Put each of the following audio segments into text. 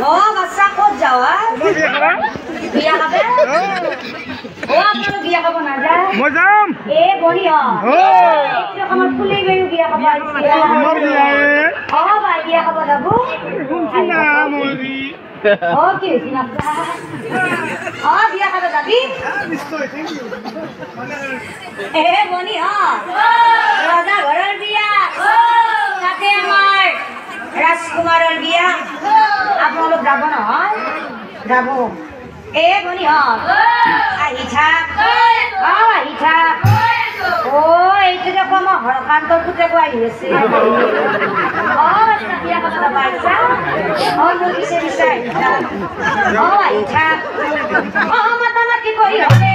ও বাচ্চা কত যাওয়া বিয়া খাবে ও আপনার বিয়া খাব না যায় মজাম এ বনি একটু আমার ফুলে গেল বিয়া খাব আমার বিয়া ও ভাই বিয়া খাব যাবো না মরি ও কি হইছে না ও বিয়া খাব যাবি এ বনি রাজা ঘরের বিয়া সাথে আমার রাজকুমারের বিয়া আপনাদের যাব না যাব এ বনি আহিছা আহিছা ও এইটো দেখো আমার হরকান্তর পুতে আহি আছে বিয়া কথা পাইছা মোৰ পিছে পিছে আহিছা আহিছা মাতামাতি কৰি হবে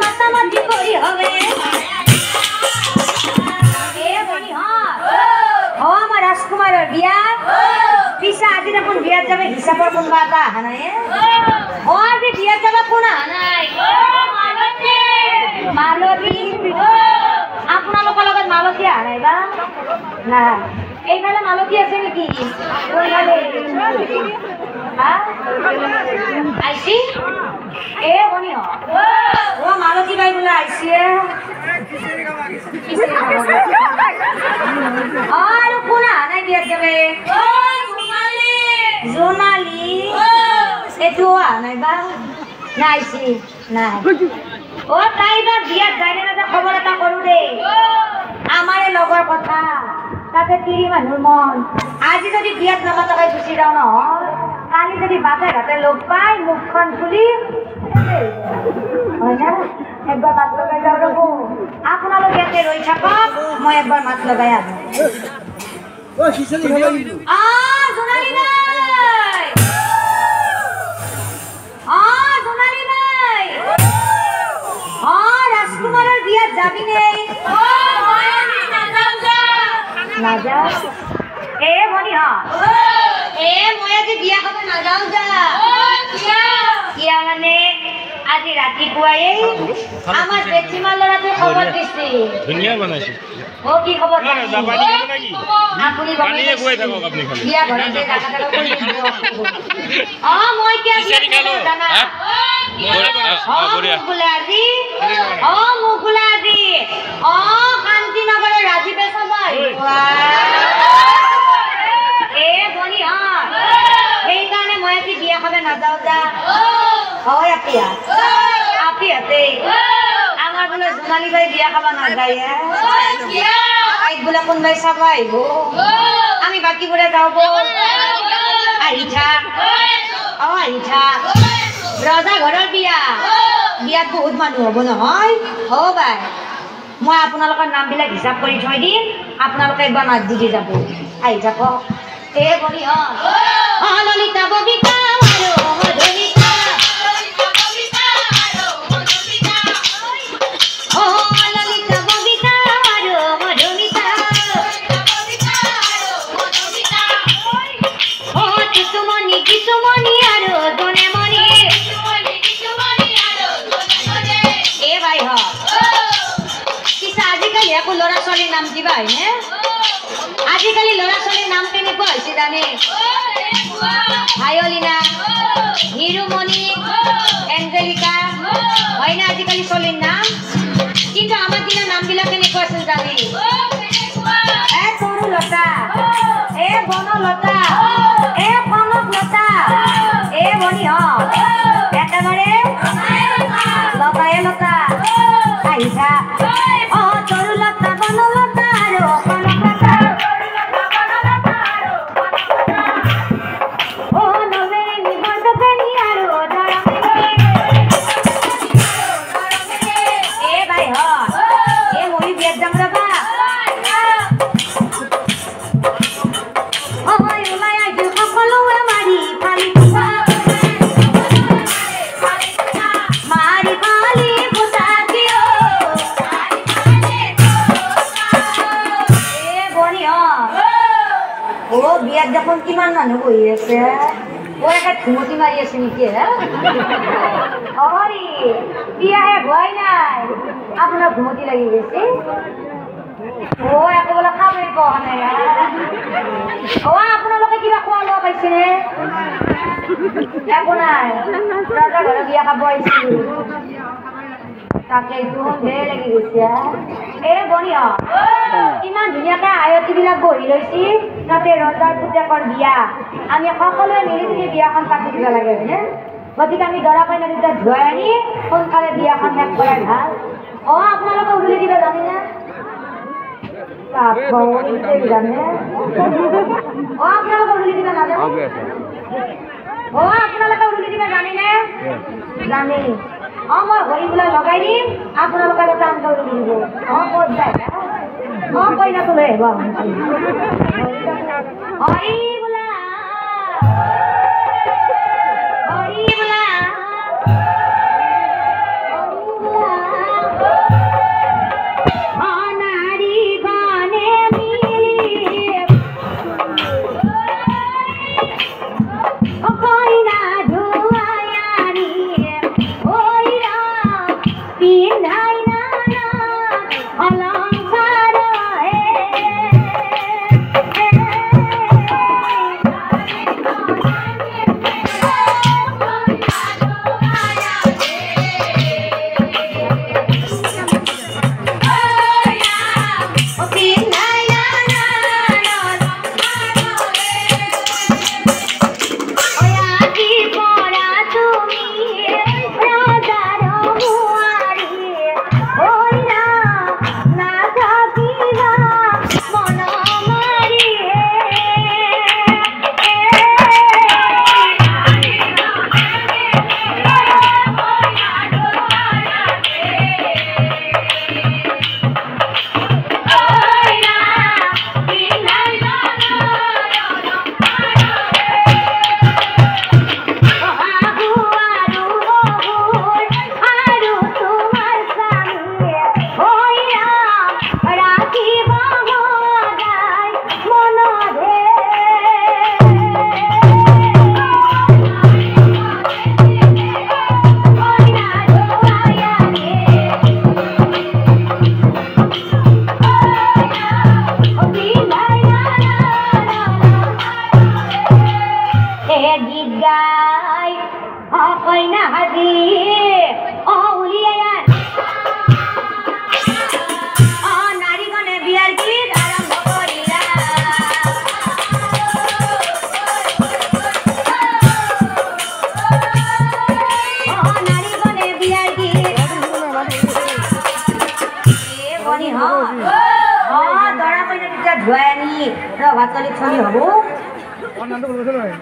মাতামাতি কৰি হবে আমার রাজকুমারের বিয়া পিসা আজি দেখুন বিয়াত যাবে হিসাবর কোনবা এটা আহা নাই ও আজি বিয়াত যাবা কোন আহা নাই মালতী আপোনালোকৰ লগত মালতী আহা নাই বা না এইফালে মালতী আছে নেকি আইছি এ বনি ও মালতী বাই বোলে আইছি আর কোন আনাই বিয়াত যাবে জোনালি এটো আনাই বা নাইছি নাই ও তাই বা বিয়াত যায় না খবর এটা করু দে আমারে লগর কথা তাতে তিরি মানুষ মন আজি যদি বিয়াত নামাতাকাই গুচি যাও ন কালি যদি বাতে ঘাটে লোক পাই মুখখন খুলি হয় না একবার মাত লগাই যাও রব আপনালোক ইয়াতে রই থাকক মই একবার মাত লগাই আহো জোনালি নাই জোনালি নাই রাজকুমারের বিয়াত যাবি নেই নাযাও এ মনি এ মই আজি বিয়া খাব নাযাও যা কিয়া মানে আজি ৰাতিপুৱাই আমাৰ জেঠিমাৰ ল'ৰাটোৱে খবৰ দিছে ধুনীয়া বনাইছে ও কি খবৰ জাপানী কেনে নাকি আপুনি পানীয়ে খুৱাই থাকক আপুনি খালি বিয়া ঘৰতে জাগাটা কৰি মই কিয়া জানা মুকুলা আজি মুকুলা আজি শান্তিনগৰৰ ৰাজীৱে সবাই এ বনি সেইকাৰণে মই আজি বিয়া খাব নাযাওঁ যা হয় আপিয়াতে আমার বোলে জোনালী বাই বিয়া খাব নাযায় আইক বোলে কোনবাই চাব আহিব আমি বাকীবোৰে যাওঁ আহিছা আহিছা ৰজা ঘৰৰ বিয়া বিয়াত বহুত মানুহ হ'ব নহয় বাই মই আপোনালোকৰ নামবিলাক হিচাপ কৰি থৈ দিম আপোনালোকে একবাৰ মাত দি যাব আহি যাব এ বনি ললিতা ববিতা ল'ৰা ছোৱালীৰ নাম দিবা হয়নে আজিকালি ল'ৰা ছোৱালীৰ নাম কেনেকুৱা হৈছে জানে ভায়লিনা হিৰুমণি এঞ্জেলিকা হয় না আজিকালি ছোৱালীৰ নাম কিন্তু আমাৰ দিনৰ নামবিলাক কেনেকুৱা আছিল জানে এ তৰুলতা এ বনলতা এ কনকলতা এ বনি একেবাৰে লতায়ে লতা আহিছা তৰুলতা বনলতা আৰু কনকলতা নবেৰে নিবন্ধনী আৰু এ বাই এ মই বিয়াত যাম ৰবা ওলাই আহিছো সকলোৱে মাৰি ফালি বিয়াত দেখোন কিমান মানুহ বহি আছে ঘুমতি মাৰি আছে নেকি বিয়া শেষ হোৱাই নাই আপোনাৰ ঘুমতি লাগি গৈছে পোৱা নাই আপোনালোকে কিবা খোৱা লোৱা পাইছেনে একো নাই ৰজা ঘৰত বিয়া খাব আহিছিল তাকে এইটো বেয়া লাগি গৈছে এই বনিয়া ইমান ধুনীয়াকৈ আয়তীবিলাক গঢ়ি লৈছি তাতে ৰজাৰ পুতেকৰ বিয়া আমি সকলোৱে মিলি জুলি বিয়াখন পাতি দিব লাগে হয়নে গতিকে আমি দৰা কইনা দুটা ধুৱাই আনি সোনকালে বিয়াখন শেষ কৰাই ভাল আপোনালোকে উৰুলি দিব জানেনে জানে আপোনালোকে উৰুলি দিব নাজানে আপোনালোকে উৰুলি দিব জানেনে জানে মই ঘড়ী বোলা লগাই দিম আপোনালোকে এটা আন কৰি দিব ক'ত যায় কইনাটো লৈ আহিব হৰি বোলা হৰি বোলা অনাৰী গানে কইনা ধুৱায়াৰী পিন্ধাই না অলংকাৰ গীত গাই কইনা হাজি উলিয়াই নাৰীগণে বিয়াৰ গীত আৰম্ভ কৰিলা নাৰীগণে বিয়াৰ গীত বনি দৰা কইনা তেতিয়া ধুৱাই আনি ভাতলি চলি হ'ব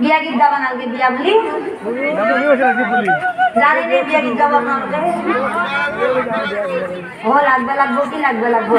বিয়া গীত গাব নালাগে বিয়া বুলি জানে নে বিয়া গীত গাব আপোনালোকে লাগবে লাগব কি লাগবে লাগব